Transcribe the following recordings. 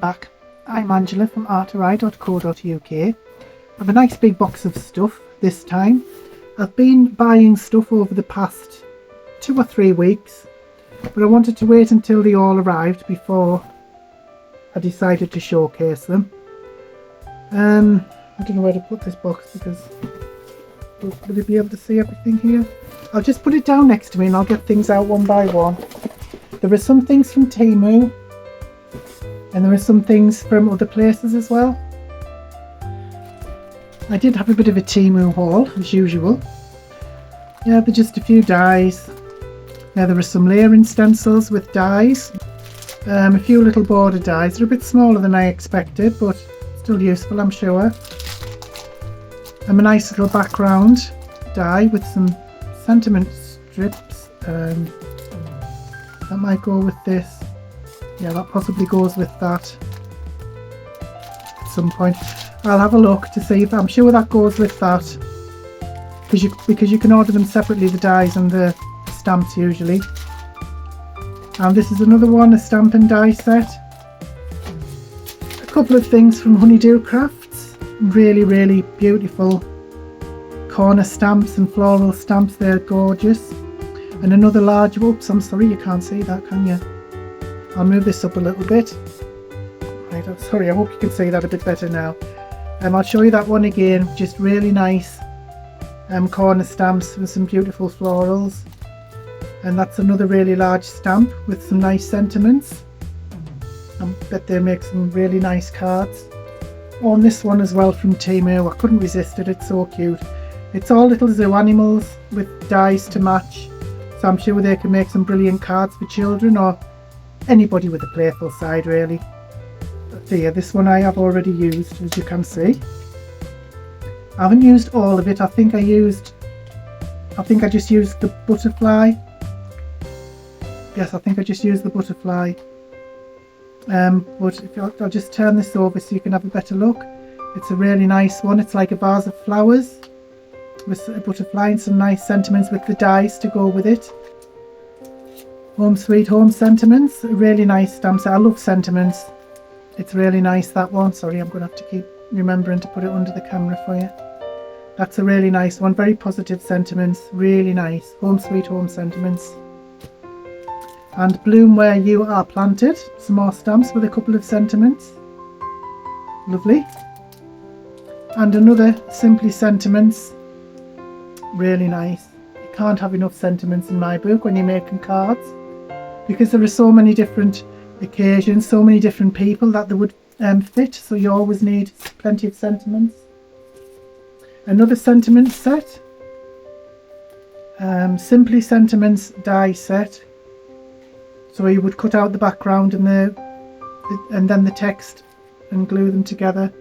back. I'm Angela from arteri.co.uk. I have a nice big box of stuff this time. I've been buying stuff over the past 2 or 3 weeks, but I wanted to wait until they all arrived before I decided to showcase them. I don't know where to put this box because will you be able to see everything here? I'll just put it down next to me and I'll get things out one by one. There are some things from Temu and there are some things from other places as well. I did have a bit of a Temu haul as usual. Yeah, they're just a few dies. Now there are some layering stencils with dies. A few little border dies. They're a bit smaller than I expected, but still useful, I'm sure. And a nice little background die with some sentiment strips. That might go with this. Yeah, that possibly goes with that at some point. I'll have a look to see if I'm sure that goes with that, because you can order them separately, the dies and the stamps usually. And this is another one, a stamp and die set. A couple of things from Honeydew Crafts, really beautiful corner stamps and floral stamps, they're gorgeous. And another large, whoops, I'm sorry you can't see that, can you? I'll move this up a little bit. Right, I'm sorry, I hope you can see that a bit better now. I'll show you that one again, just really nice corner stamps with some beautiful florals. And that's another really large stamp with some nice sentiments. I bet they make some really nice cards. On this one as well from Temu, I couldn't resist it, it's so cute. It's all little zoo animals with dies to match, so I'm sure they can make some brilliant cards for children or anybody with a playful side really. But yeah, this one I have already used, as you can see. I haven't used all of it. I think I just used the butterfly. Yes, I think I just used the butterfly. But if I'll just turn this over so you can have a better look. It's a really nice one. It's like a vase of flowers with a butterfly and some nice sentiments with the dies to go with it. Home Sweet Home sentiments, a really nice stamp set. I love sentiments. It's really nice, that one. Sorry, I'm going to have to keep remembering to put it under the camera for you. That's a really nice one. Very positive sentiments. Really nice. Home Sweet Home sentiments. And Bloom Where You Are Planted. Some more stamps with a couple of sentiments. Lovely. And another Simply Sentiments. Really nice. You can't have enough sentiments in my book when you're making cards, because there are so many different occasions, so many different people that they would fit, so you always need plenty of sentiments. Another sentiment set, Simply Sentiments die set, so you would cut out the background and then the text and glue them together.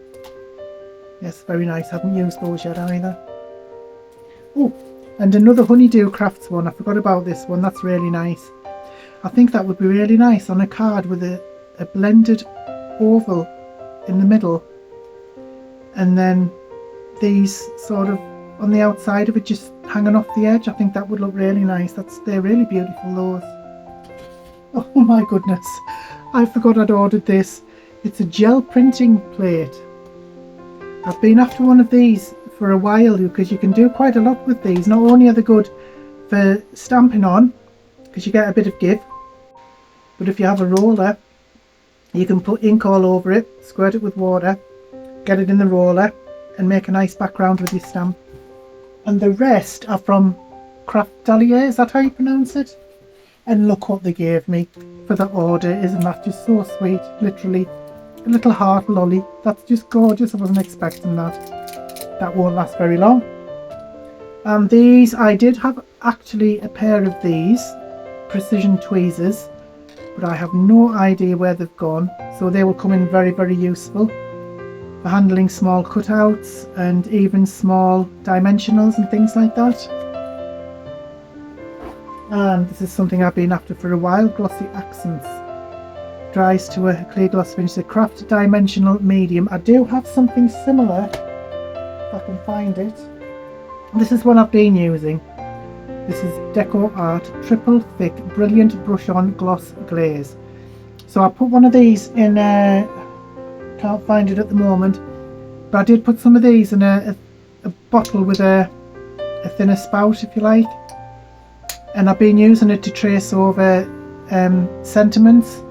Yes, very nice. I haven't used those yet either. Oh, and another Honeydew Crafts one. I forgot about this one. That's really nice. I think that would be really nice on a card with a blended oval in the middle, and then these sort of on the outside of it just hanging off the edge. I think that would look really nice. They're really beautiful, those. Oh my goodness, I forgot I'd ordered this. It's a gel printing plate. I've been after one of these for a while because you can do quite a lot with these. Not only are they good for stamping on, because you get a bit of give, but if you have a roller, you can put ink all over it, squirt it with water, get it in the roller and make a nice background with your stamp. And the rest are from Craftelier, is that how you pronounce it? And look what they gave me for the order. Isn't that just so sweet? Literally a little heart lolly. That's just gorgeous. I wasn't expecting that. That won't last very long. And these, I did have actually a pair of these precision tweezers, but I have no idea where they've gone, so they will come in very useful for handling small cutouts and even small dimensionals and things like that. And this is something I've been after for a while. Glossy Accents. Dries to a clear gloss finish. The Craft Dimensional Medium. I do have something similar, if I can find it. This is one I've been using. This is Deco Art Triple Thick Brilliant Brush On Gloss Glaze. So I put one of these in can't find it at the moment. But I did put some of these in a bottle with a thinner spout, if you like. And I've been using it to trace over sentiments.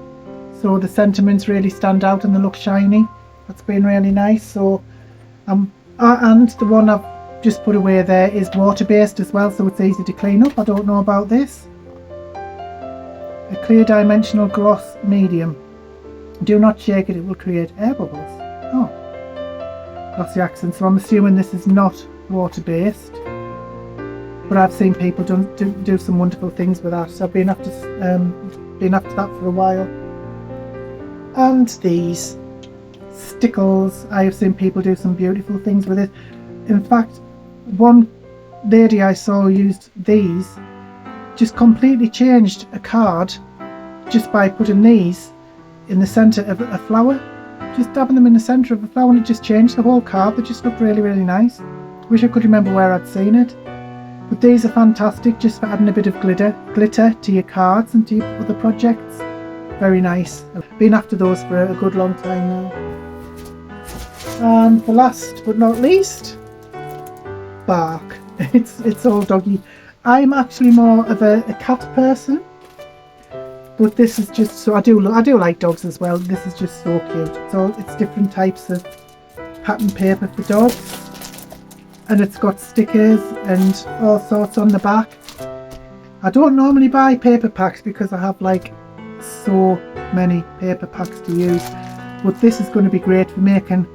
So the sentiments really stand out and they look shiny. That's been really nice. So, and the one I've just put away there is water-based as well, so it's easy to clean up. I don't know about this. A clear dimensional gloss medium. Do not shake it, it will create air bubbles. Oh. Glossy Accents, so I'm assuming this is not water-based. But I've seen people do some wonderful things with that, so I've been after that for a while. And these Stickles, I have seen people do some beautiful things with it. In fact, one lady I saw used these, just completely changed a card just by putting these in the centre of a flower. Just dabbing them in the centre of a flower and it just changed the whole card. They just looked really, really nice. Wish I could remember where I'd seen it. But these are fantastic just for adding a bit of glitter to your cards and to your other projects. Very nice. I've been after those for a good long time now. And the last but not least, bark. It's all doggy. I'm actually more of a cat person, but this is just so I do like dogs as well. This is just so cute. So it's different types of pattern paper for dogs, and it's got stickers and all sorts on the back. I don't normally buy paper packs because I have like so many paper packs to use, but this is going to be great for making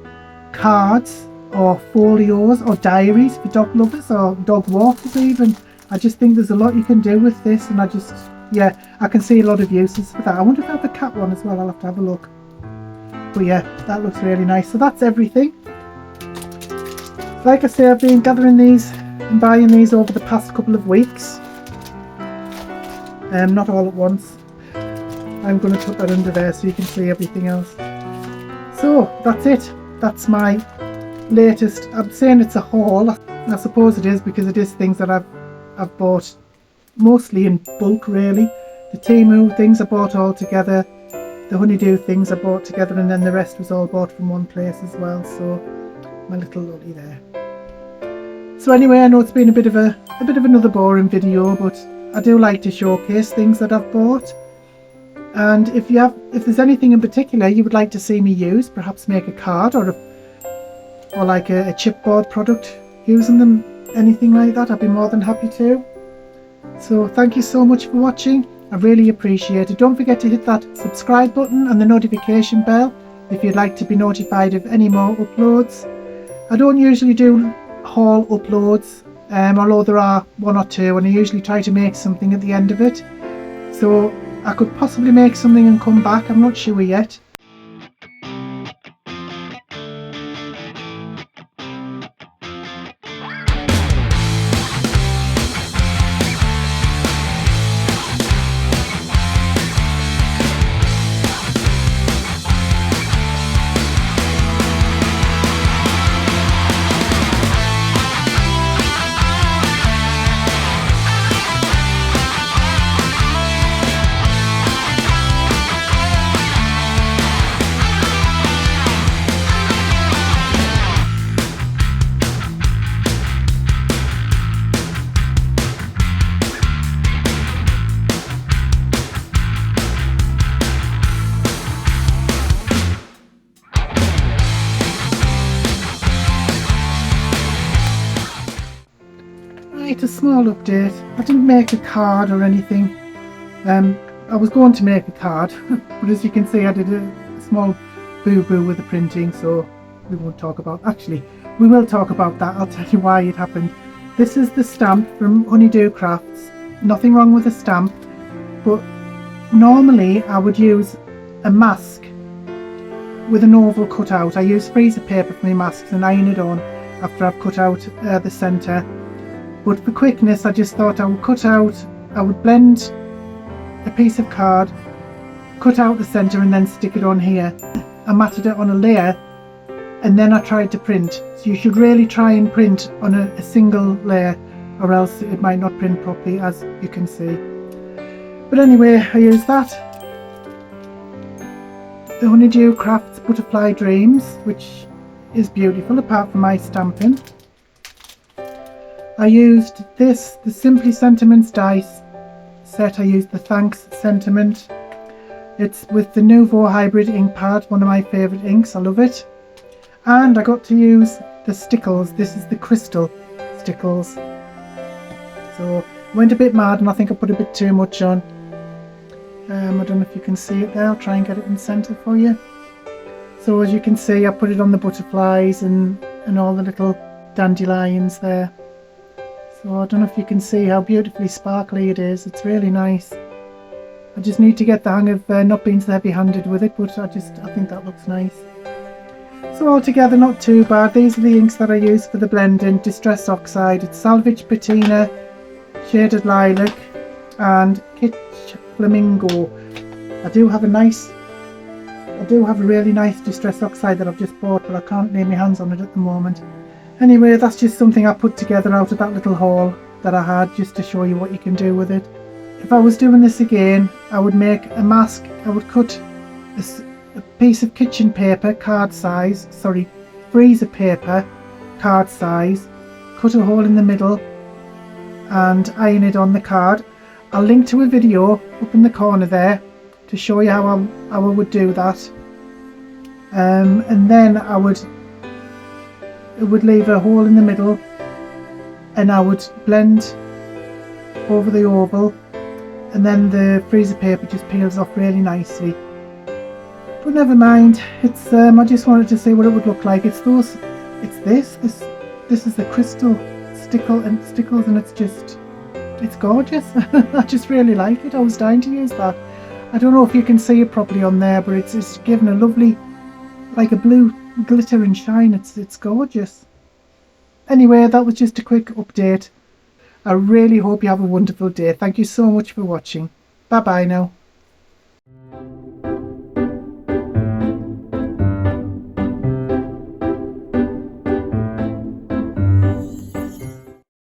cards or folios or diaries for dog lovers or dog walkers even. I just think there's a lot you can do with this, and I can see a lot of uses for that. I wonder if I have a cat one as well. I'll have to have a look. But yeah, that looks really nice. So that's everything. Like I say, I've been gathering these and buying these over the past couple of weeks. Not all at once. I'm going to put that under there so you can see everything else. So that's it. That's my latest. I'm saying it's a haul. I suppose it is because it is things that I've bought mostly in bulk really. The Temu things I bought all together, the honeydew things I bought together, and then the rest was all bought from one place as well. So my little lolly there. So anyway, I know it's been a bit of another boring video, but I do like to showcase things that I've bought. And if there's anything in particular you would like to see me use, perhaps make a card or like a chipboard product using them, anything like that, I'd be more than happy to. So thank you so much for watching. I really appreciate it. Don't forget to hit that subscribe button and the notification bell if you'd like to be notified of any more uploads. I don't usually do haul uploads, although there are one or two, and I usually try to make something at the end of it. So I could possibly make something and come back, I'm not sure yet. A small update. I didn't make a card or anything. I was going to make a card, but as you can see I did a small boo-boo with the printing, so we won't talk about, actually we will talk about that. I'll tell you why it happened. This is the stamp from Honeydew Crafts. Nothing wrong with the stamp, but normally I would use a mask with an oval cut out. I use freezer paper for my masks and iron it on after I've cut out the centre. But for quickness I just thought I would blend a piece of card, cut out the centre and then stick it on here. I matted it on a layer and then I tried to print. So you should really try and print on a single layer or else it might not print properly, as you can see. But anyway, I used that. The Honeydew Crafts Butterfly Dreams, which is beautiful apart from my stamping. I used this, the Simply Sentiments dice set. I used the Thanks Sentiment. It's with the Nouveau Hybrid ink pad, one of my favourite inks, I love it. And I got to use the Stickles. This is the Crystal Stickles. So I went a bit mad and I think I put a bit too much on. I don't know if you can see it there, I'll try and get it in centre for you. So as you can see, I put it on the butterflies and all the little dandelions there. So I don't know if you can see how beautifully sparkly it is. It's really nice. I just need to get the hang of not being so heavy-handed with it, but I think that looks nice. So altogether, not too bad. These are the inks that I use for the blending. Distress Oxide, it's Salvaged Patina, Shaded Lilac, and Kitsch Flamingo. I do have a really nice Distress Oxide that I've just bought, but I can't lay my hands on it at the moment. Anyway, that's just something I put together out of that little haul that I had, just to show you what you can do with it. If I was doing this again, I would make a mask. I would cut a piece of kitchen paper, card size, freezer paper, card size, cut a hole in the middle and iron it on the card. I'll link to a video up in the corner there to show you how I would do that. And then it would leave a hole in the middle and I would blend over the oval, and then the freezer paper just peels off really nicely. But never mind, it's I just wanted to see what it would look like. This is the Crystal Stickles, and it's gorgeous. I just really like it. I was dying to use that. I don't know if you can see it properly on there, but it's given a lovely, like a blue glitter and shine. It's gorgeous. Anyway, that was just a quick update. I really hope you have a wonderful day. Thank you so much for watching. Bye bye now.